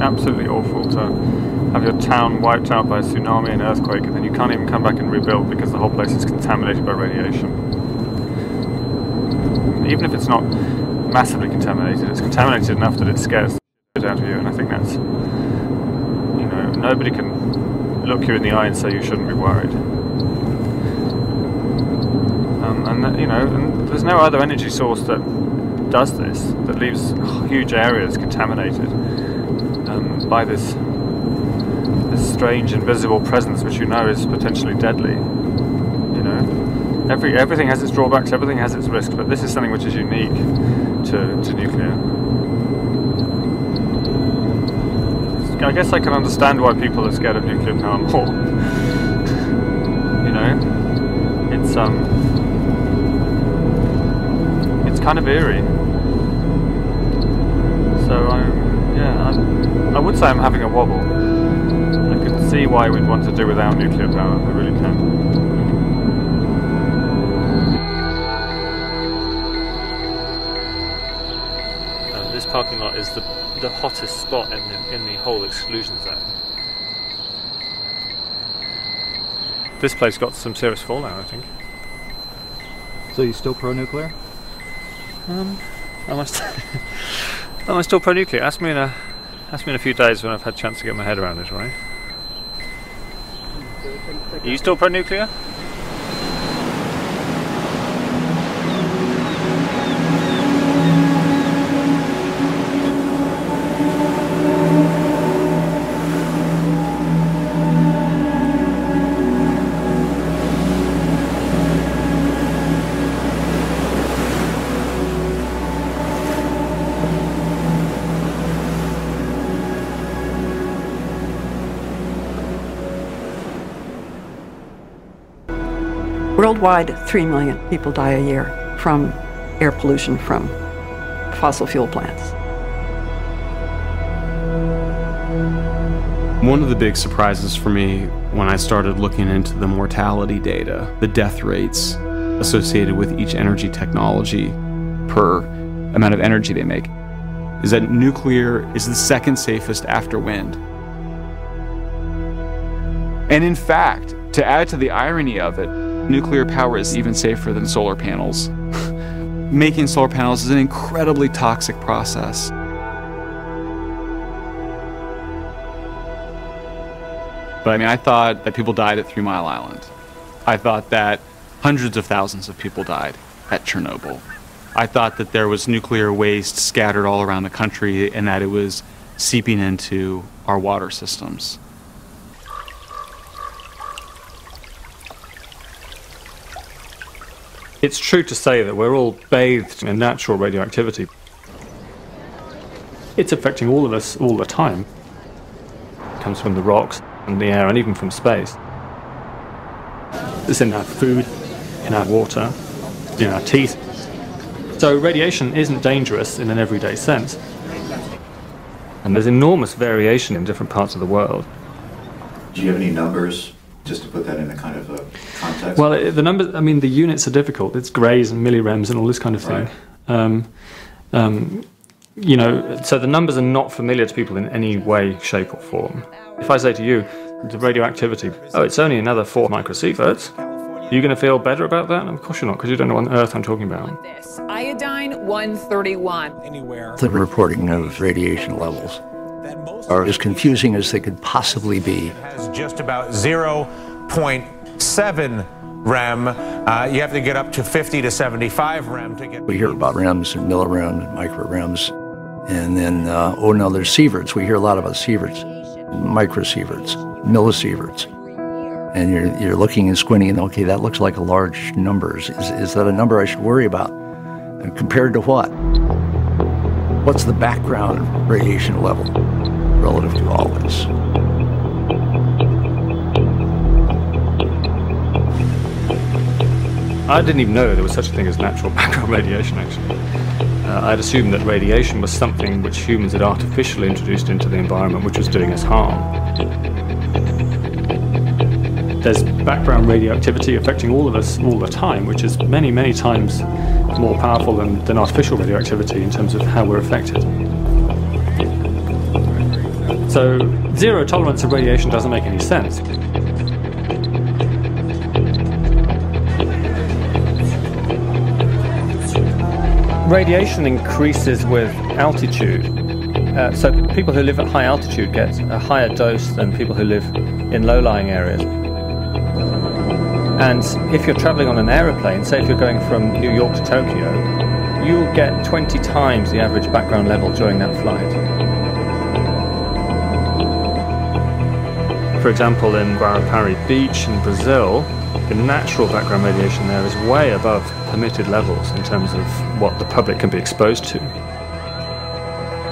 absolutely awful to have your town wiped out by a tsunami and earthquake, and then you can't even come back and rebuild because the whole place is contaminated by radiation. Even if it's not massively contaminated, it's contaminated enough that it scares the shit out of you, and I think that's, you know, nobody can look you in the eye and say you shouldn't be worried. And you know, and there's no other energy source that does this, that leaves huge areas contaminated by this strange invisible presence which you know is potentially deadly. You know, everything has its drawbacks, everything has its risks, but this is something which is unique to nuclear. I guess I can understand why people are scared of nuclear power more. You know, it's kind of eerie. So I would say I'm having a wobble. I can see why we'd want to do without nuclear power. I really can. This parking lot is the hottest spot in the whole exclusion zone. This place got some serious fallout, I think. So you still pro-nuclear? Am I still pro-nuclear? Ask me in a few days when I've had a chance to get my head around it, right? Are you still pro-nuclear? Worldwide, 3 million people die a year from air pollution from fossil fuel plants. One of the big surprises for me when I started looking into the mortality data, the death rates associated with each energy technology per amount of energy they make, is that nuclear is the second safest after wind. And in fact, to add to the irony of it, nuclear power is even safer than solar panels. Making solar panels is an incredibly toxic process. But I mean, I thought that people died at 3 Mile Island. I thought that hundreds of thousands of people died at Chernobyl. I thought that there was nuclear waste scattered all around the country and that it was seeping into our water systems. It's true to say that we're all bathed in natural radioactivity. It's affecting all of us all the time. It comes from the rocks and the air and even from space. It's in our food, in our water, in our teeth. So radiation isn't dangerous in an everyday sense. And there's enormous variation in different parts of the world. Do you have any numbers, just to put that in a kind of a context? Well, the numbers, I mean, the units are difficult. It's grays and millirems and all this kind of thing. Right. You know, so the numbers are not familiar to people in any way, shape or form. If I say to you, the radioactivity, oh, it's only another 4 microsieverts, are you going to feel better about that? Of course you're not, because you don't know what on earth I'm talking about. This iodine 131. The reporting of radiation levels are as confusing as they could possibly be. It has just about 0.7 rem. You have to get up to 50 to 75 rem to get... We hear about rems and millirem and microrems. And then, oh no, there's sieverts. We hear a lot about sieverts, microsieverts, millisieverts. And you're looking and squinting and, okay, that looks like a large number. Is that a number I should worry about? And compared to what? What's the background radiation level relative to all this? I didn't even know there was such a thing as natural background radiation, actually. I'd assumed that radiation was something which humans had artificially introduced into the environment, which was doing us harm. There's background radioactivity affecting all of us all the time, which is many, many times more powerful than artificial radioactivity in terms of how we're affected. So zero tolerance of radiation doesn't make any sense. Radiation increases with altitude. So people who live at high altitude get a higher dose than people who live in low-lying areas. And if you're traveling on an aeroplane, say if you're going from New York to Tokyo, you'll get 20 times the average background level during that flight. For example, in Guarapari Beach in Brazil, the natural background radiation there is way above permitted levels in terms of what the public can be exposed to.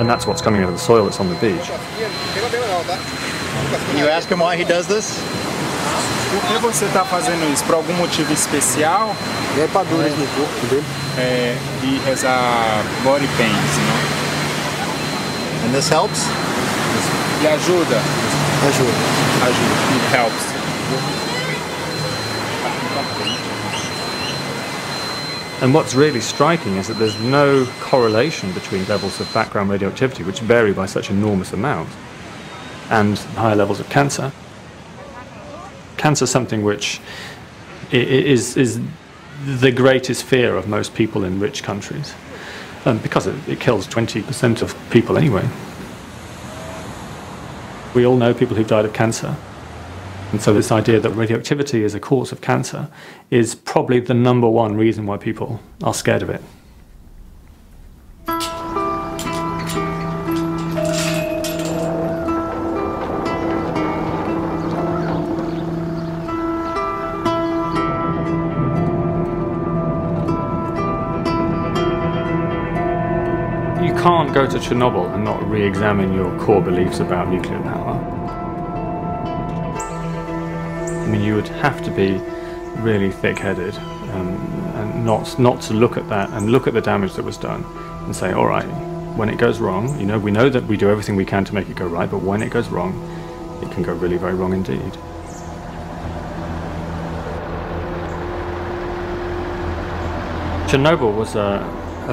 And that's what's coming out of the soil that's on the beach. Can you ask him why he does this? Por que você está fazendo isso? Por algum motivo especial? É para dores no corpo dele. He has a body pains, you know? And this helps? E ajuda? Ajuda. Ajuda. It helps. And what's really striking is that there's no correlation between levels of background radioactivity, which vary by such enormous amounts, and higher levels of cancer. Cancer is something which is the greatest fear of most people in rich countries, because it kills 20% of people anyway. We all know people who've died of cancer. And so this idea that radioactivity is a cause of cancer is probably the #1 reason why people are scared of it. You can't go to Chernobyl and not re-examine your core beliefs about nuclear power. I mean, you would have to be really thick-headed and not to look at that and look at the damage that was done and say, all right, when it goes wrong, you know, we know that we do everything we can to make it go right, but when it goes wrong, it can go really very wrong indeed. Chernobyl was a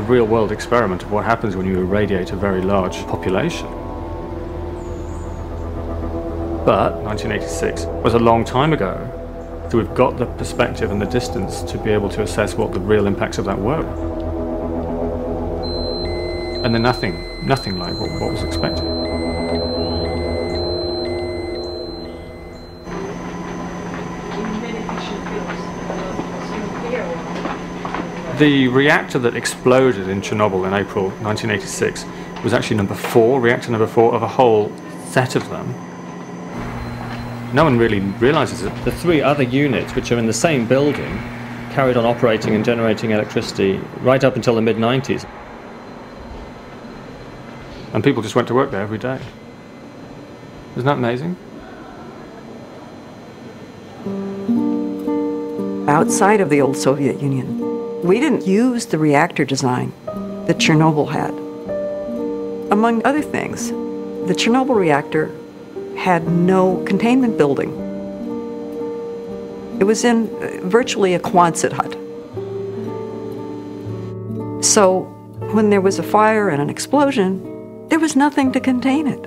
real-world experiment of what happens when you irradiate a very large population. But 1986 was a long time ago, so we've got the perspective and the distance to be able to assess what the real impacts of that were. And they're nothing like what was expected. The reactor that exploded in Chernobyl in April 1986 was actually reactor number 4 of a whole set of them. No one really realizes it. The 3 other units, which are in the same building, carried on operating and generating electricity right up until the mid-90s. And people just went to work there every day. Isn't that amazing? Outside of the old Soviet Union, we didn't use the reactor design that Chernobyl had. Among other things, the Chernobyl reactor had no containment building. It was in virtually a Quonset hut. So when there was a fire and an explosion, there was nothing to contain it.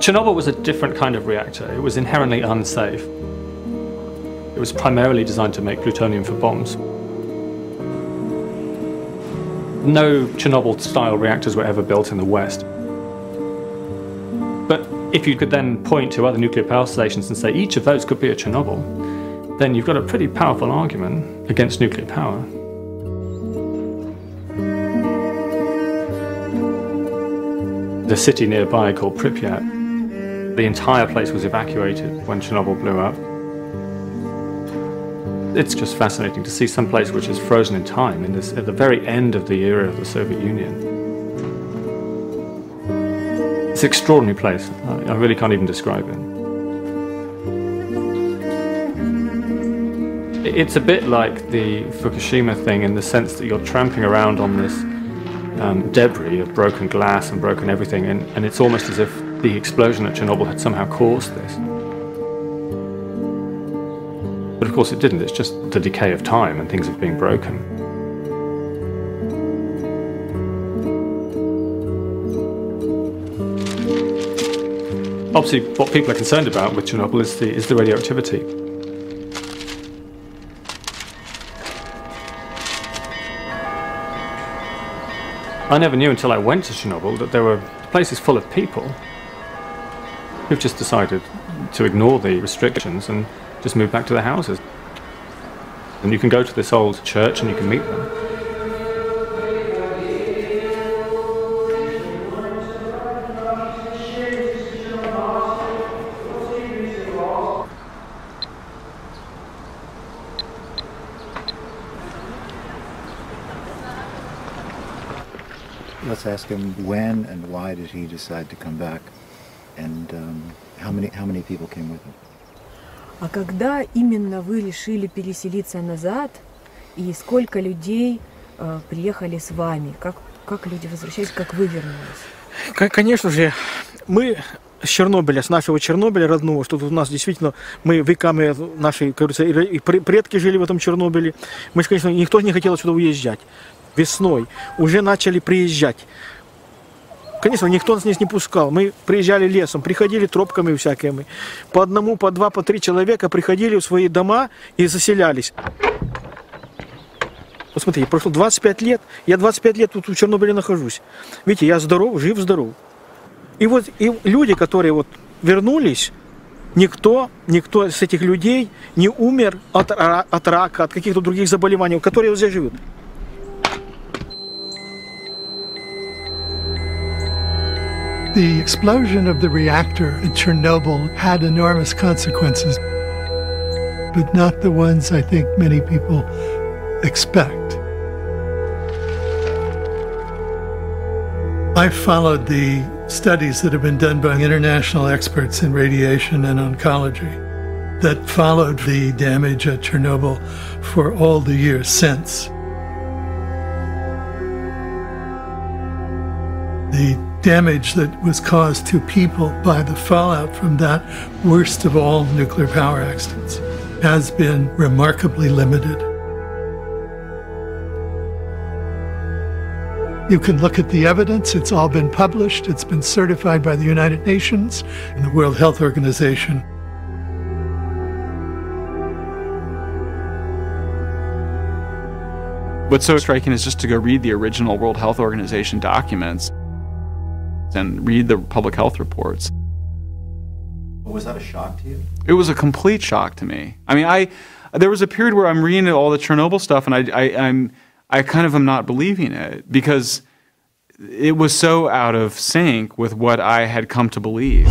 Chernobyl was a different kind of reactor. It was inherently unsafe. It was primarily designed to make plutonium for bombs. No Chernobyl-style reactors were ever built in the West. But if you could then point to other nuclear power stations and say each of those could be a Chernobyl, then you've got a pretty powerful argument against nuclear power. The city nearby called Pripyat, the entire place was evacuated when Chernobyl blew up. It's just fascinating to see some place which is frozen in time at the very end of the era of the Soviet Union. It's an extraordinary place. I really can't even describe it. It's a bit like the Fukushima thing in the sense that you're tramping around on this debris of broken glass and broken everything, and it's almost as if the explosion at Chernobyl had somehow caused this. But of course it didn't, it's just the decay of time and things have been broken. Obviously, what people are concerned about with Chernobyl is the radioactivity. I never knew until I went to Chernobyl that there were places full of people who've just decided to ignore the restrictions and just move back to their houses. And you can go to this old church and you can meet them. Let's ask him when and why did he decide to come back, and how many people came with him. А когда именно вы решили переселиться назад, и сколько людей приехали с вами? Как люди возвращались, как вы вернулись? Конечно же, мы с Чернобыля, с нашего Чернобыля родного, что тут у нас действительно, мы веками, наши, как говорится, и предки жили в этом Чернобыле. Мы, конечно, никто не хотел сюда уезжать. Весной уже начали приезжать. Конечно, никто нас здесь не пускал. Мы приезжали лесом, приходили тропками всякими. По одному, по два, по три человека приходили в свои дома и заселялись. Вот смотрите, прошло 25 лет, я 25 лет тут в Чернобыле нахожусь. Видите, я здоров, жив-здоров. И вот и люди, которые вот вернулись, никто с этих людей не умер от рака, от каких-то других заболеваний, которые здесь живут. The explosion of the reactor at Chernobyl had enormous consequences, but not the ones I think many people expect. I followed the studies that have been done by international experts in radiation and oncology that followed the damage at Chernobyl for all the years since. The damage that was caused to people by the fallout from that worst of all nuclear power accidents has been remarkably limited. You can look at the evidence, it's all been published, it's been certified by the United Nations and the World Health Organization. What's so striking is just to go read the original World Health Organization documents and read the public health reports. Was that a shock to you? It was a complete shock to me. I mean, there was a period where I'm reading all the Chernobyl stuff and I kind of am not believing it because it was so out of sync with what I had come to believe.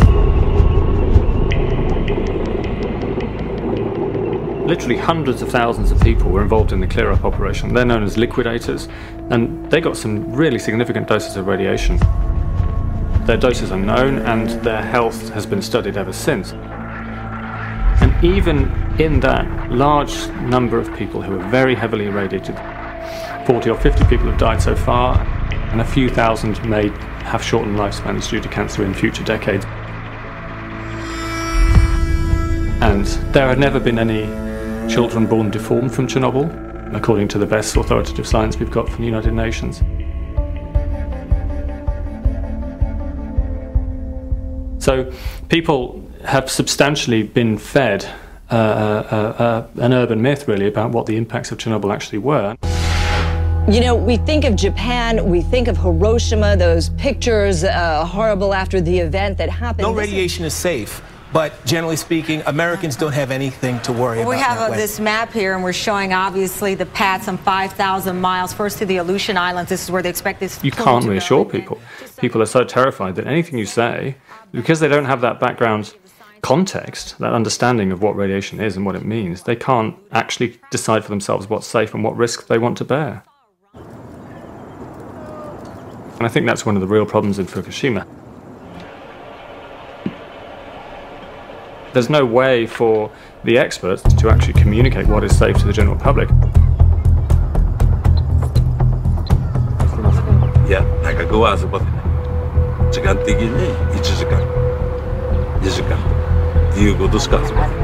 Literally hundreds of thousands of people were involved in the clear-up operation. They're known as liquidators, and they got some really significant doses of radiation. Their doses are known and their health has been studied ever since. And even in that large number of people who are very heavily irradiated, 40 or 50 people have died so far, and a few thousand may have shortened lifespans due to cancer in future decades. And there had never been any children born deformed from Chernobyl, according to the best authoritative science we've got from the United Nations. So people have substantially been fed an urban myth, really, about what the impacts of Chernobyl actually were. You know, we think of Japan, we think of Hiroshima, those pictures horrible after the event that happened. No radiation is safe, but generally speaking, Americans don't have anything to worry about. We have this map here, and we're showing, obviously, the path some 5,000 miles, first to the Aleutian Islands. This is where they expect this. You can't reassure people. People are so terrified that anything you say, because they don't have that background context, that understanding of what radiation is and what it means, they can't actually decide for themselves what's safe and what risks they want to bear. And I think that's one of the real problems in Fukushima. There's no way for the experts to actually communicate what is safe to the general public. Yeah, nagagawa sa pati. Sigan tigil niya, ichisikan. Ichisikan. Diyo ko duskan sa pati.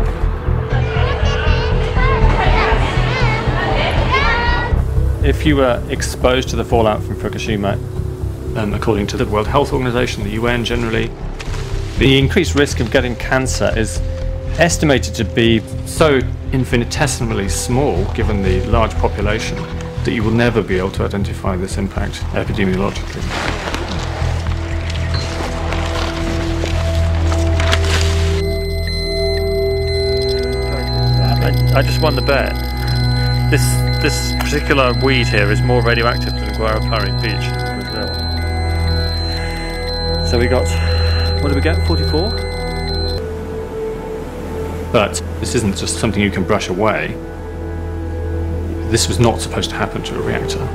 If you were exposed to the fallout from Fukushima, according to the World Health Organization, the UN generally, The increased risk of getting cancer is estimated to be so infinitesimally small, given the large population, that you will never be able to identify this impact epidemiologically. I just won the bet. This particular weed here is more radioactive than Guarapari Beach in Brazil. So we got, what did we get, 44? But this isn't just something you can brush away. This was not supposed to happen to a reactor.